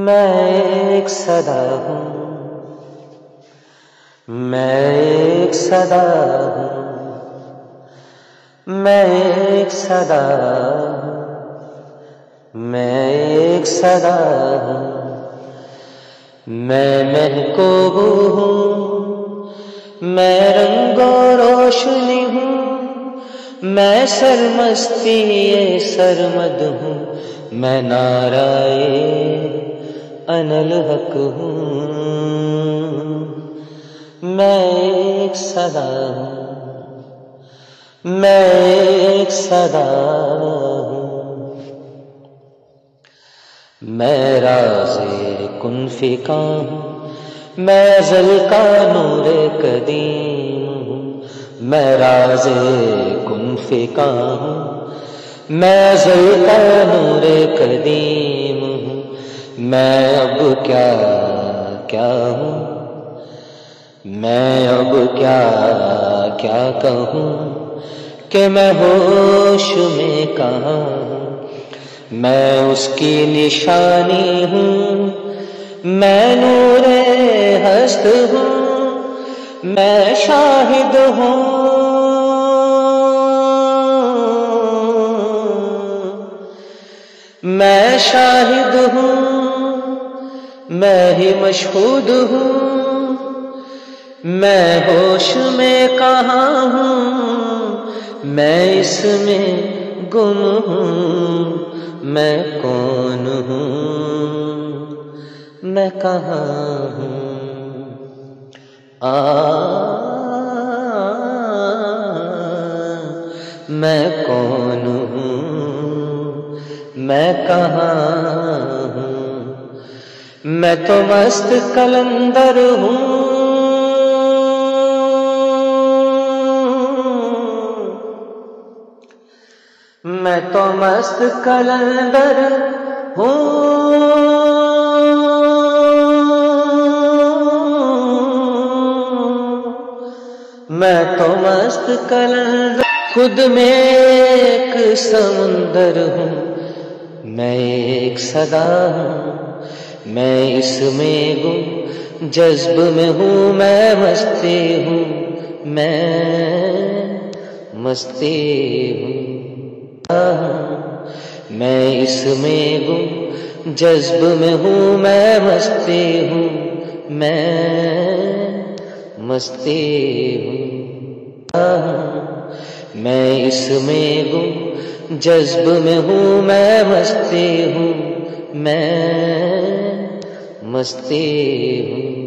मैं एक सदा हूँ, मैं एक सदा हूँ, मैं एक सदा हूँ, मैं एक सदा हूँ। मैं महबूब हूँ, मैं रंगो रोशनी हूँ, मैं सरमस्ती ये सरमद हूँ, मैं नाराए अनल हक हूँ। मैं एक सदा हूँ, मैं एक सदा हूँ। मैं राज़े कुन फ़िका हूँ, मैं अज़ल का नूरे कदीम हूँ। मैं राज़े कुन फ़िका हूँ, मैं अज़ल का नूरे कदीम हूँ। मैं अब क्या क्या हूँ, मैं अब क्या क्या कहूँ कि मैं होश में कहाँ हूँ। मैं उसकी निशानी हूँ, मैं नूरे हस्त हूँ, मैं शाहिद हूँ, मैं शाहिद हूँ, मैं ही मशहूद हूँ। मैं होश में कहाँ हूँ, मैं इसमें गुम हूँ। मैं कौन हूँ, मैं कहाँ हूँ, मैं कौन हूँ, मैं कहाँ हूँ। मैं तो मस्त कलंदर हूँ, मैं तो मस्त कलंदर हूँ। मैं तो मस्त कलंदर, खुद में एक समुंदर हूँ। मैं एक सदा हूँ, मैं इसमें गुम जज्ब में हूँ। मैं मस्ती हूँ, मैं मस्ती हूँ। मैं इसमें गुम जज्ब में हूँ, मैं मस्ती हूँ, मैं मस्ती हूँ। मैं इसमें गुम जज्ब में हूँ, मैं मस्ती हूँ, मैं मस्ती हूँ।